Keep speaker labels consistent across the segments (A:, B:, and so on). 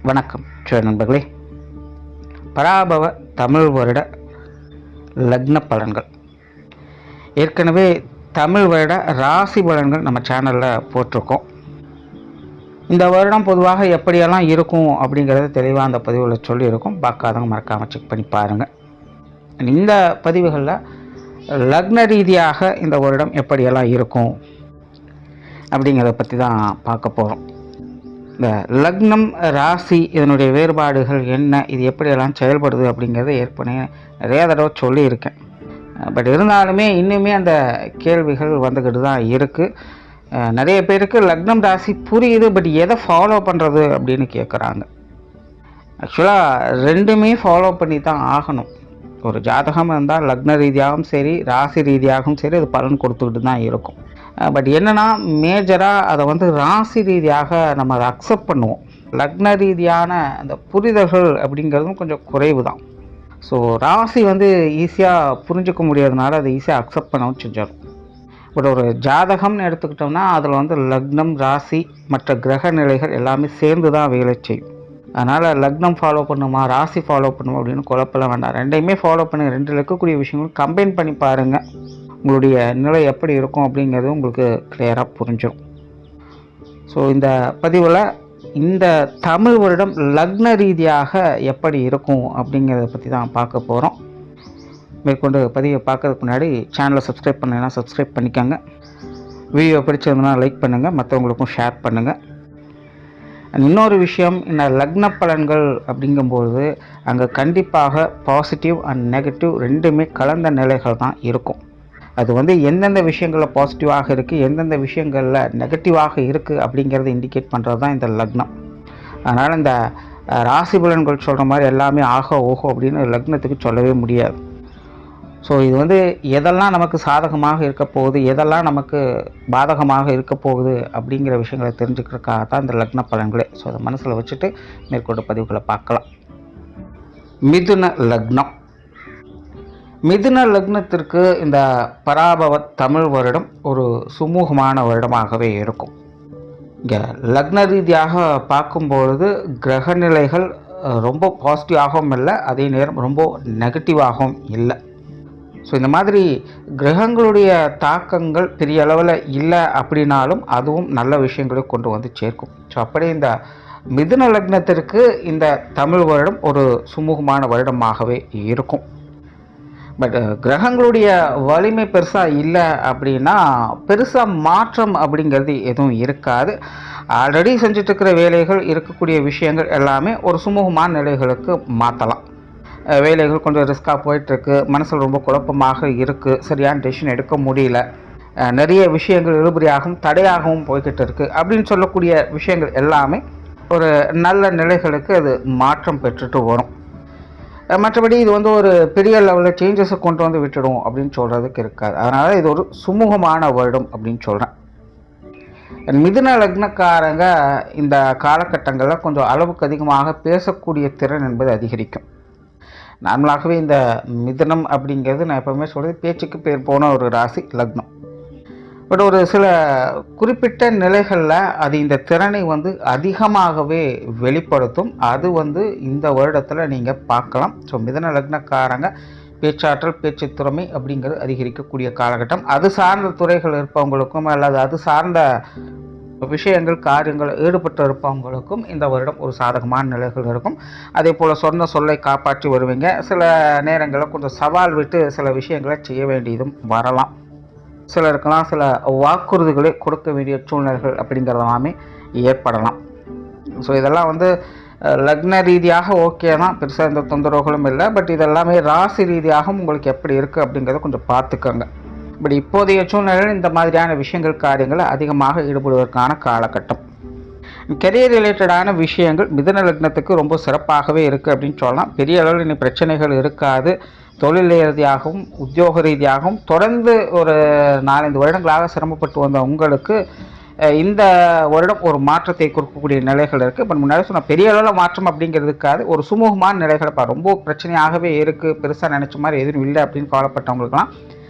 A: வணக்கம் நண்பர்களே. பராபவ தமிழ் வருட லக்ன பலன்கள். ஏற்கனவே தமிழ் வருட ராசி பலன்கள் நம்ம சேனலில் போட்டிருக்கோம். இந்த வருடம் பொதுவாக எப்படியெல்லாம் இருக்கும் அப்படிங்கிறத தெளிவாக அந்த பதிவில் சொல்லியிருக்கோம். பார்க்காதவங்க மறக்காமல் செக் பண்ணி பாருங்கள். இந்த பதிவுகளில் லக்ன ரீதியாக இந்த வருடம் எப்படியெல்லாம் இருக்கும் அப்படிங்கிறத பற்றி தான் பார்க்க போகிறோம். இந்த லக்னம் ராசி இதனுடைய வேறுபாடுகள் என்ன, இது எப்படியெல்லாம் செயல்படுது அப்படிங்கிறத ஏற்கனவே நிறைய தடவை சொல்லியிருக்கேன். பட் இருந்தாலுமே இன்னுமே அந்த கேள்விகள் வந்துக்கிட்டு தான் இருக்குது. நிறைய பேருக்கு லக்னம் ராசி புரியுது, பட் எதை ஃபாலோ பண்ணுறது அப்படின்னு கேட்குறாங்க. ஆக்சுவலாக ரெண்டுமே ஃபாலோ பண்ணி தான் ஆகணும். ஒரு ஜாதகம் இருந்தால் லக்ன ரீதியாகவும் சரி ராசி ரீதியாகவும் சரி அது பலன் கொடுத்துக்கிட்டு தான் இருக்கும். பட் என்னென்னா மேஜராக அதை ராசி ரீதியாக நம்ம அதை அக்செப்ட் பண்ணுவோம். லக்ன ரீதியான அந்த புரிதல்கள் அப்படிங்கிறதும் கொஞ்சம் குறைவு தான். ஸோ ராசி ஈஸியாக புரிஞ்சிக்க முடியாதனால அதை ஈஸியாக அக்செப்ட் பண்ணவும் செஞ்சிடும். பட் ஒரு ஜாதகம்னு எடுத்துக்கிட்டோம்னா அதில் லக்னம் ராசி மற்ற கிரக நிலைகள் எல்லாமே சேர்ந்து தான் வேலை செய்யும். அதனால் லக்னம் ஃபாலோ பண்ணுமா ராசி ஃபாலோ பண்ணுமா அப்படின்னு குழப்பலாம் வேண்டாம். ரெண்டையுமே ஃபாலோ பண்ணி ரெண்டில் இருக்கக்கூடிய விஷயங்களும் கம்பைன் பண்ணி பாருங்கள். உங்களுடைய நிலை எப்படி இருக்கும் அப்படிங்கிறது உங்களுக்கு கிளியராக புரிஞ்சிடும். ஸோ இந்த பதிவில் இந்த தமிழ் வருடம் லக்ன ரீதியாக எப்படி இருக்கும் அப்படிங்கிறத பற்றி தான் பார்க்க போகிறோம். மேற்கொண்டு பதிவை பார்க்கறதுக்கு முன்னாடி சேனலை சப்ஸ்கிரைப் பண்ணலைன்னா சப்ஸ்கிரைப் பண்ணிக்கோங்க. வீடியோ பிடிச்சிருந்தனா லைக் பண்ணுங்கள், மற்றவங்களுக்கும் ஷேர் பண்ணுங்கள். இன்னொரு விஷயம், இந்த லக்ன பலன்கள் அப்படிங்கும்போது அங்கே கண்டிப்பாக பாசிட்டிவ் அண்ட் நெகட்டிவ் ரெண்டுமே கலந்த நிலைகள் தான் இருக்கும். அது எந்தெந்த விஷயங்களில் பாசிட்டிவாக இருக்குது, எந்தெந்த விஷயங்களில் நெகட்டிவாக இருக்குது அப்படிங்கிறத இண்டிகேட் பண்ணுறது தான் இந்த லக்னம். அதனால் இந்த ராசி பலன்கள் சொல்கிற மாதிரி எல்லாமே ஆகோ ஓஹோ அப்படின்னு லக்னத்துக்கு சொல்லவே முடியாது. ஸோ இது எதெல்லாம் நமக்கு சாதகமாக இருக்க போகுது, எதெல்லாம் நமக்கு பாதகமாக இருக்க போகுது அப்படிங்கிற விஷயங்களை தெரிஞ்சுக்கிறதுக்காக தான் இந்த லக்ன பலன்களே. ஸோ அதை மனசில் வச்சுட்டு மேற்கொண்டு பதிவுகளை பார்க்கலாம். மிதுன லக்னம். மிதுன லக்னத்திற்கு இந்த பராபவ தமிழ் வருடம் ஒரு சுமூகமான வருடமாகவே இருக்கும். இங்கே லக்ன ரீதியாக பார்க்கும்பொழுது கிரக நிலைகள் ரொம்ப பாசிட்டிவாகவும் இல்லை, அதே நேரம் ரொம்ப நெகட்டிவாகவும் இல்லை. ஸோ இந்த மாதிரி கிரகங்களுடைய தாக்கங்கள் பெரிய அளவில் இல்லை அப்படின்னாலும் அதுவும் நல்ல விஷயங்களை கொண்டு சேர்க்கும். ஸோ அப்படியே இந்த மிதுன லக்னத்திற்கு இந்த தமிழ் வருடம் ஒரு சுமூகமான வருடமாகவே இருக்கும். பட் கிரகங்களுடைய வலிமை பெருசாக இல்லை அப்படின்னா பெருசாக மாற்றம் அப்படிங்கிறது எதுவும் இருக்காது. ஆல்ரெடி செஞ்சிட்ருக்கிற வேலைகள் இருக்கக்கூடிய விஷயங்கள் எல்லாமே ஒரு சுமூகமான நிலைகளுக்கு மாற்றலாம். வேலைகள் கொஞ்சம் ரிஸ்க்காக போயிட்டுருக்கு, மனசில் ரொம்ப குழப்பமாக இருக்குது, சரியான டெசிஷன் எடுக்க முடியல, நிறைய விஷயங்கள் இழுபறியாகவும் தடையாகவும் போய்கிட்டு இருக்குது அப்படின்னு சொல்லக்கூடிய விஷயங்கள் எல்லாமே ஒரு நல்ல நிலைகளுக்கு அது மாற்றம் பெற்றுட்டு வரும். மற்றபடி இது ஒரு பெரிய லெவலில் சேஞ்சஸை கொண்டு விட்டுடும் அப்படின்னு சொல்கிறதுக்கு இருக்காது. அதனால் இது ஒரு சுமூகமான வருடம் அப்படின்னு சொல்கிறேன். மிதுன லக்னக்காரங்க இந்த காலகட்டங்களில் கொஞ்சம் அளவுக்கு அதிகமாக பேசக்கூடிய திறன் என்பது அதிகரிக்கும். நார்மலாகவே இந்த மிதுனம் அப்படிங்கிறது நான் எப்போவுமே சொல்கிறது பேச்சுக்கு பேர் போன ஒரு ராசி லக்னம். பட் ஒரு சில குறிப்பிட்ட நிலைகளில் அது இந்த திறனை அதிகமாகவே வெளிப்படுத்தும். அது இந்த வருடத்தில் நீங்கள் பார்க்கலாம். ஸோ மிதுன லக்னக்காரங்க பேச்சாற்றல் பேச்சு திறமை அப்படிங்கிறது அதிகரிக்கக்கூடிய காலகட்டம். அது சார்ந்த துறைகள் இருப்பவங்களுக்கும் அல்லது அது சார்ந்த விஷயங்கள் காரியங்கள் ஈடுபட்டு இருப்பவங்களுக்கும் இந்த வருடம் ஒரு சாதகமான நிலைகள் இருக்கும். அதே போல் சொன்ன சொல்லை காப்பாற்றி வருவீங்க. சில நேரங்களில் கொஞ்சம் சவால் விட்டு சில விஷயங்களை செய்ய வேண்டியதும் வரலாம். சிலருக்கெல்லாம் சில வாக்குறுதிகளை கொடுக்க வேண்டிய சூழ்நிலைகள் அப்படிங்கிறதெல்லாமே ஏற்படலாம். ஸோ இதெல்லாம் லக்ன ரீதியாக ஓகே தான், பெருசாக எந்த தொந்தரவுகளும் இல்லை. பட் இதெல்லாமே ராசி ரீதியாகவும் உங்களுக்கு எப்படி இருக்குது அப்படிங்கிறத கொஞ்சம் பார்த்துக்கோங்க. பட் இப்போதைய சூழ்நிலையில் இந்த மாதிரியான விஷயங்கள் காரியங்களை அதிகமாக ஈடுபடுவதற்கான காலகட்டம். கெரியர் ரிலேட்டடான விஷயங்கள் மிதுன லக்னத்துக்கு ரொம்ப சிறப்பாகவே இருக்குது அப்படின்னு சொல்லலாம். பெரிய அளவில் இன்னும் பிரச்சனைகள் இருக்காது. தொழில் ரீதியாகவும் உத்தியோக ரீதியாகவும் தொடர்ந்து ஒரு 4-5 வருடங்களாக சிரமப்பட்டு வந்த உங்களுக்கு இந்த வருடம் ஒரு மாற்றத்தை கொடுக்கக்கூடிய நிலைகள் இருக்குது. இப்போ முன்னாடி சொன்ன பெரிய அளவில் மாற்றம் அப்படிங்கிறதுக்காது ஒரு சுமூகமான நிலைகள் ரொம்ப பிரச்சனையாகவே இருக்குது, பெருசாக நினச்ச மாதிரி எதுவும் இல்லை அப்படின்னு கவலைப்பட்டவங்களுக்கெல்லாம்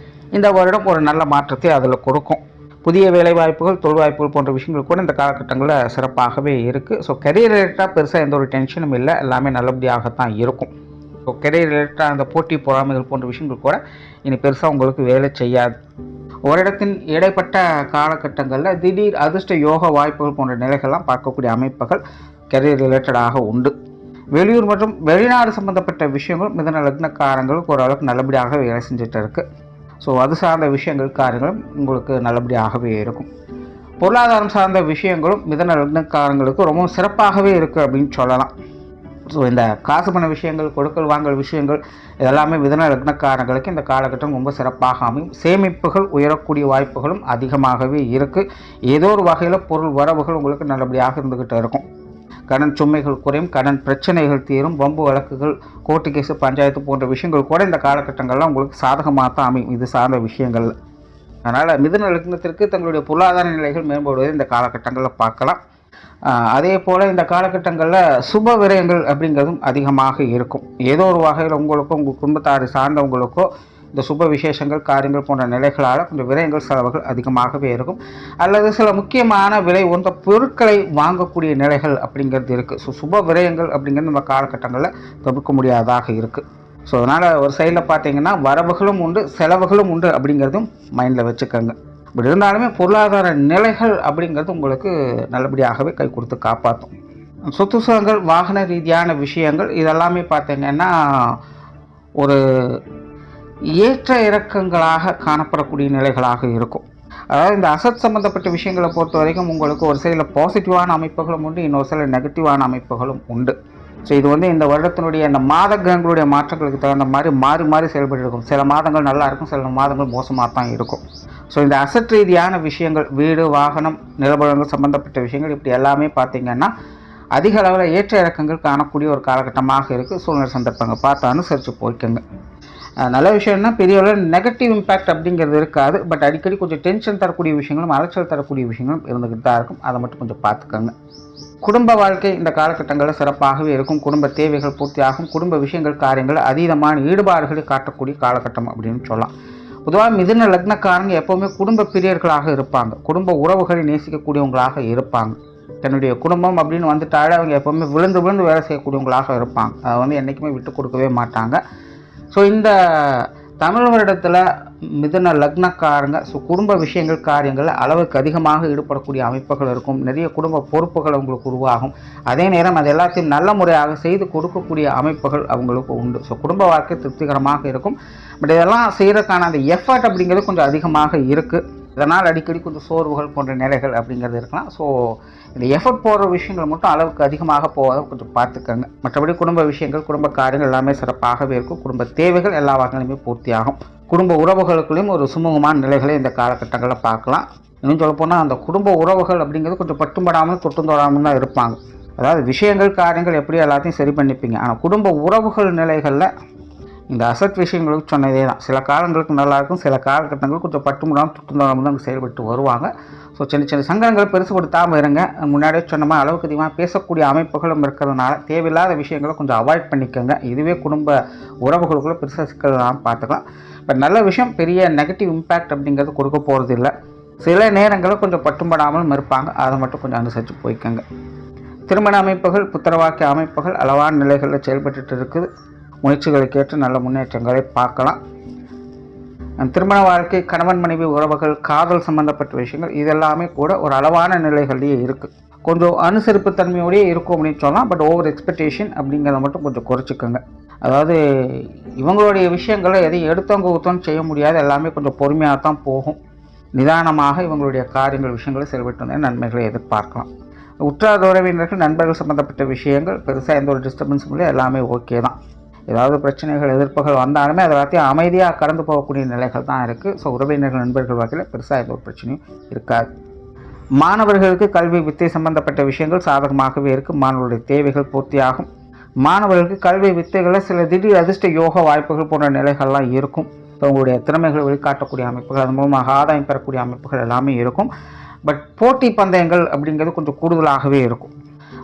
A: இந்த வருடம் ஒரு நல்ல மாற்றத்தை அதில் கொடுக்கும். புதிய வேலைவாய்ப்புகள், தொழில் வாய்ப்புகள் போன்ற விஷயங்கள் கூட இந்த காலகட்டங்களில் சிறப்பாகவே இருக்குது. ஸோ கெரியர் ரிலேட்டடாக பெருசாக எந்த ஒரு டென்ஷனும் இல்லை, எல்லாமே நல்லபடியாகத்தான் இருக்கும். ஸோ கெரியர் ரிலேட்டடாக அந்த போட்டி பொறாமைகள் போன்ற விஷயங்கள் கூட இனி பெருசாக உங்களுக்கு வேலை செய்யாது. ஒரு இடத்தின் இடைப்பட்ட காலகட்டங்களில் திடீர் அதிர்ஷ்ட யோக வாய்ப்புகள் போன்ற நிலைகள்லாம் பார்க்கக்கூடிய அமைப்புகள் கெரியர் ரிலேட்டடாக உண்டு. வெளியூர் மற்றும் வெளிநாடு சம்பந்தப்பட்ட விஷயங்கள் மிதன லக்னக்காரங்களுக்கு ஓரளவுக்கு நல்லபடியாக வேலை செஞ்சுட்டு இருக்குது. ஸோ அது சார்ந்த விஷயங்கள் காரியங்களும் உங்களுக்கு நல்லபடியாகவே இருக்கும். பொருளாதாரம் சார்ந்த விஷயங்களும் மிதன லக்னக்காரங்களுக்கு ரொம்ப சிறப்பாகவே இருக்குது அப்படின்னு சொல்லலாம். ஸோ இந்த காசு பண விஷயங்கள், கொடுக்கல் வாங்கல் விஷயங்கள் இதெல்லாமே மிதன லக்னக்காரங்களுக்கு இந்த காலகட்டம் ரொம்ப சிறப்பாக அமையும். சேமிப்புகள் உயரக்கூடிய வாய்ப்புகளும் அதிகமாகவே இருக்குது. ஏதோ ஒரு வகையில் பொருள் வரவுகள் உங்களுக்கு நல்லபடியாக இருந்துக்கிட்டு இருக்கும். கடன் சுமைகள் குறையும், கடன் பிரச்சனைகள் தீரும், வம்பு வழக்குகள், கோர்ட்டு கேஸு, பஞ்சாயத்து போன்ற விஷயங்கள் கூட இந்த காலகட்டங்கள்லாம் உங்களுக்கு சாதகமாக தான் அமையும் இது சார்ந்த விஷயங்கள். அதனால் மிதுன லக்னத்திற்கு தங்களுடைய பொருளாதார நிலைகள் மேம்படுவதை இந்த காலகட்டங்களில் பார்க்கலாம். அதே போல் இந்த காலகட்டங்களில் சுப விரயங்கள் அப்படிங்கிறதும் அதிகமாக இருக்கும். ஏதோ ஒரு வகையில் உங்களுக்கோ உங்கள் குடும்பத்தாரை சார்ந்தவங்களுக்கோ இந்த சுப விசேஷங்கள், காரியங்கள் போன்ற நிலைகளால் கொஞ்சம் விரயங்கள், செலவுகள் அதிகமாகவே இருக்கும். அல்லது சில முக்கியமான விலை உந்த பொருட்களை வாங்கக்கூடிய நிலைகள் அப்படிங்கிறது இருக்குது. ஸோ சுப விரயங்கள் அப்படிங்கிறது நம்ம காலகட்டங்களில் தவிர்க்க முடியாததாக இருக்குது. ஸோ அதனால் ஒரு சைடில் பார்த்தீங்கன்னா வரவுகளும் உண்டு, செலவுகளும் உண்டு அப்படிங்கிறதும் மைண்டில் வச்சுக்கோங்க. இப்படி இருந்தாலுமே பொருளாதார நிலைகள் அப்படிங்கிறது உங்களுக்கு நல்லபடியாகவே கை கொடுத்து காப்பாற்றும். சொத்து சுகங்கள், வாகன ரீதியான விஷயங்கள் இதெல்லாமே பார்த்தீங்கன்னா ஒரு ஏற்ற இறக்கங்களாக காணப்படக்கூடிய நிலைகளாக இருக்கும். அதாவது இந்த அசட் சம்மந்தப்பட்ட விஷயங்களை பொறுத்த வரைக்கும் உங்களுக்கு ஒரு சில பாசிட்டிவான அமைப்புகளும் உண்டு, இன்னொரு சில நெகட்டிவான அமைப்புகளும் உண்டு. ஸோ இது இந்த வருடத்தினுடைய அந்த மாத கிரகங்களுடைய மாற்றங்களுக்கு தகுந்த மாதிரி மாறி மாறி செயல்பட்டு இருக்கும். சில மாதங்கள் நல்லா இருக்கும், சில மாதங்கள் மோசமாக தான் இருக்கும். ஸோ இந்த அசட் ரீதியான விஷயங்கள், வீடு, வாகனம், நிலபலங்கள் சம்மந்தப்பட்ட விஷயங்கள் இப்படி எல்லாமே பார்த்திங்கன்னா அதிக அளவில் ஏற்ற இறக்கங்கள் காணக்கூடிய ஒரு காலகட்டமாக இருக்குது. சூழ்நிலை சந்தர்ப்பங்கள் பார்த்து அனுசரித்து போய்க்குங்க. நல்ல விஷயம்னா பெரிய அளவில் நெகட்டிவ் இம்பேக்ட் அப்படிங்கிறது இருக்காது. பட் அடிக்கடி கொஞ்சம் டென்ஷன் தரக்கூடிய விஷயங்களும், அலைச்சல் தரக்கூடிய விஷயங்களும் இருந்துக்கிட்டு தான் இருக்கும். அதை மட்டும் கொஞ்சம் பார்த்துக்கோங்க. குடும்ப வாழ்க்கை இந்த காலகட்டங்களில் சிறப்பாகவே இருக்கும். குடும்ப தேவைகள் பூர்த்தியாகும். குடும்ப விஷயங்கள், காரியங்கள் அதீதமான ஈடுபாடுகளை காட்டக்கூடிய காலகட்டம் அப்படின்னு சொல்லலாம். பொதுவாக மிதுன லக்னக்காரங்க எப்போவுமே குடும்ப பிரியர்களாக இருப்பாங்க. குடும்ப உறவுகளை நேசிக்கக்கூடியவங்களாக இருப்பாங்க. தன்னுடைய குடும்பம் அப்படின்னு வந்துட்டாலே அவங்க எப்போவுமே விழுந்து விழுந்து வேலை செய்யக்கூடியவங்களாக இருப்பாங்க. அதை என்றைக்குமே விட்டு கொடுக்கவே மாட்டாங்க. ஸோ இந்த தமிழ் வருடத்தில் மிதுன லக்னக்காரங்க குடும்ப விஷயங்கள், காரியங்கள் அளவுக்கு அதிகமாக ஈடுபடக்கூடிய அமைப்புகள் இருக்கும். நிறைய குடும்ப பொறுப்புகள் அவங்களுக்கு உருவாகும். அதே நேரம் அது எல்லாத்தையும் நல்ல முறையாக செய்து கொடுக்கக்கூடிய அமைப்புகள் அவங்களுக்கு உண்டு. ஸோ குடும்ப வாழ்க்கை திருப்திகரமாக இருக்கும். பட் இதெல்லாம் செய்கிறதுக்கான அந்த எஃபர்ட் அப்படிங்கிறது கொஞ்சம் அதிகமாக இருக்குது. இதனால் அடிக்கடி கொஞ்சம் சோர்வுகள் போன்ற நிலைகள் அப்படிங்கிறது இருக்கலாம். ஸோ இந்த எஃபர்ட் போடுற விஷயங்கள் மட்டும் அளவுக்கு அதிகமாக போகாத கொஞ்சம் பார்த்துக்கோங்க. மற்றபடி குடும்ப விஷயங்கள், குடும்ப காரியங்கள் எல்லாமே சிறப்பாகவே இருக்கும். குடும்ப தேவைகள் எல்லா வகையிலுமே பூர்த்தியாகும். குடும்ப உறவுகளுக்குள்ளேயும் ஒரு சுமூகமான நிலைகளை இந்த காலகட்டங்களில் பார்க்கலாம். இன்னும் சொல்லப்போனால் அந்த குடும்ப உறவுகள் அப்படிங்கிறது கொஞ்சம் பட்டும்படாமல் தொட்டும் தொடாமல் தான் இருப்பாங்க. அதாவது விஷயங்கள், காரியங்கள் எப்படி எல்லாத்தையும் சரி பண்ணிப்பீங்க. ஆனால் குடும்ப உறவுகள் நிலைகளில் இந்த அசட் விஷயங்களுக்கு சொன்னதே தான். சில காலங்களுக்கு நல்லாயிருக்கும், சில காலகட்டங்கள் கொஞ்சம் பட்டுமுடாமல் தொட்டுமுடாமல் தான் செயல்பட்டு வருவாங்க. ஸோ சின்ன சின்ன சங்கடங்களை பெருசுபடுத்தாமல் இருங்க. முன்னாடியே சொன்ன மாதிரி அளவுக்கு அதிகமாக பேசக்கூடிய அமைப்புகளும் இருக்கிறதுனால தேவையில்லாத விஷயங்களை கொஞ்சம் அவாய்ட் பண்ணிக்கோங்க. இதுவே குடும்ப உறவுகளுக்குள்ளே பெருசாக சிக்கலாம் பார்த்துக்கலாம். பட் நல்ல விஷயம், பெரிய நெகட்டிவ் இம்பேக்ட் அப்படிங்கிறது கொடுக்க போகிறது இல்லை. சில நேரங்களில் கொஞ்சம் பட்டும்படாமலும் இருப்பாங்க. அதை மட்டும் கொஞ்சம் அனுசரித்து போய்க்கோங்க. திருமண அமைப்புகள், புத்திரவாக்கிய அமைப்புகள் அளவான நிலைகளில் செயல்பட்டு இருக்குது. முயற்சிகளுக்கேற்ற நல்ல முன்னேற்றங்களை பார்க்கலாம். திருமண வாழ்க்கை, கணவன் மனைவி உறவுகள், காதல் சம்பந்தப்பட்ட விஷயங்கள் இதெல்லாமே கூட ஒரு அளவான நிலைகள்லேயே இருக்குது. கொஞ்சம் அனுசரிப்பு தன்மையோடயே இருக்கும் அப்படின்னு சொல்லலாம். பட் ஓவர் எக்ஸ்பெக்டேஷன் அப்படிங்கிறத மட்டும் கொஞ்சம் குறைச்சிக்கோங்க. அதாவது இவங்களுடைய விஷயங்களை எதையும் எடுத்தவங்க ஊற்றோன்னு செய்ய முடியாது. எல்லாமே கொஞ்சம் பொறுமையாக தான் போகும். நிதானமாக இவங்களுடைய காரியங்கள், விஷயங்களை செயல்பட்டு வந்தால் நன்மைகளை எதிர்பார்க்கலாம். உற்றார் உறவினர்கள், நண்பர்கள் சம்மந்தப்பட்ட விஷயங்கள் பெருசாக எந்த ஒரு டிஸ்டர்பன்ஸும் இல்லை, எல்லாமே ஓகே தான். ஏதாவது பிரச்சனைகள், எதிர்ப்புகள் வந்தாலுமே அதை எல்லாத்தையும் அமைதியாக கடந்து போகக்கூடிய நிலைகள் தான் இருக்குது. ஸோ உறவினர்கள், நண்பர்கள் வகையில் பெருசாக எந்த ஒரு பிரச்சனையும் இருக்காது. மாணவர்களுக்கு கல்வி, வித்தை சம்பந்தப்பட்ட விஷயங்கள் சாதகமாகவே இருக்குது. மாணவர்களுடைய தேவைகள் பூர்த்தியாகும். மாணவர்களுக்கு கல்வி வித்தைகளில் சில திடீர் அதிர்ஷ்ட யோக வாய்ப்புகள் போன்ற நிலைகள்லாம் இருக்கும். இப்போ உங்களுடைய திறமைகளை வெளிக்காட்டக்கூடிய அமைப்புகள், அதன் மூலமாக ஆதாயம் பெறக்கூடிய அமைப்புகள் எல்லாமே இருக்கும். பட் போட்டி பந்தயங்கள் அப்படிங்கிறது கொஞ்சம் கூடுதலாகவே இருக்கும்.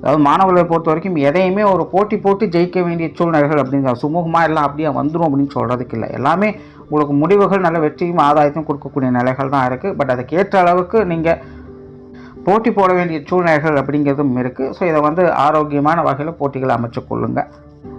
A: அதாவது மாணவர்களை பொறுத்த வரைக்கும் எதையுமே ஒரு போட்டி போட்டு ஜெயிக்க வேண்டிய சூழ்நிலைகள் அப்படிங்கிற சுமூகமாக எல்லாம் அப்படியே வந்துடும் அப்படின்னு சொல்கிறதுக்கு இல்லை. எல்லாமே உங்களுக்கு முடிவுகள் நல்ல வெற்றியும் ஆதாயத்தையும் கொடுக்கக்கூடிய நிலைகள் தான் இருக்குது. பட் அதுக்கேற்ற அளவுக்கு நீங்கள் போட்டி போட வேண்டிய சூழ்நிலைகள் அப்படிங்கிறதும் இருக்குது. ஸோ இதை ஆரோக்கியமான வகையில் போட்டிகளை அமைச்சு கொள்ளுங்கள்,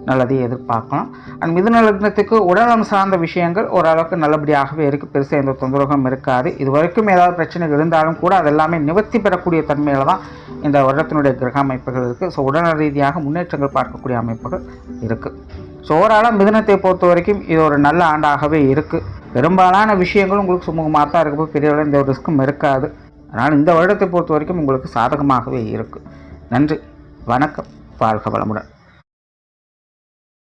A: நல்லதையும் எதிர்பார்க்கலாம். அண்ட் மிதுன லக்னத்துக்கு உடல்நலம் சார்ந்த விஷயங்கள் ஓரளவுக்கு நல்லபடியாகவே இருக்குது. பெருசாக எந்த தொந்தரவும் இருக்காது. இது வரைக்கும் ஏதாவது பிரச்சனைகள் இருந்தாலும் கூட அதெல்லாமே நிவர்த்தி பெறக்கூடிய தன்மையில் தான் இந்த வருடத்தினுடைய கிரக அமைப்புகள் இருக்குது. ஸோ உடல்நல ரீதியாக முன்னேற்றங்கள் பார்க்கக்கூடிய அமைப்புகள் இருக்குது. ஸோ ஓவராலாக மிதுனத்தை பொறுத்த வரைக்கும் இது ஒரு நல்ல ஆண்டாகவே இருக்குது. பெரும்பாலான விஷயங்களும் உங்களுக்கு சுமூகமாக தான் இருக்கும்போது பெரிய எந்த ஒரு ரிஸ்க்கும் இருக்காது. அதனால் இந்த வருடத்தை பொறுத்த வரைக்கும் உங்களுக்கு சாதகமாகவே இருக்குது. நன்றி, வணக்கம், வாழ்க வளமுடன்.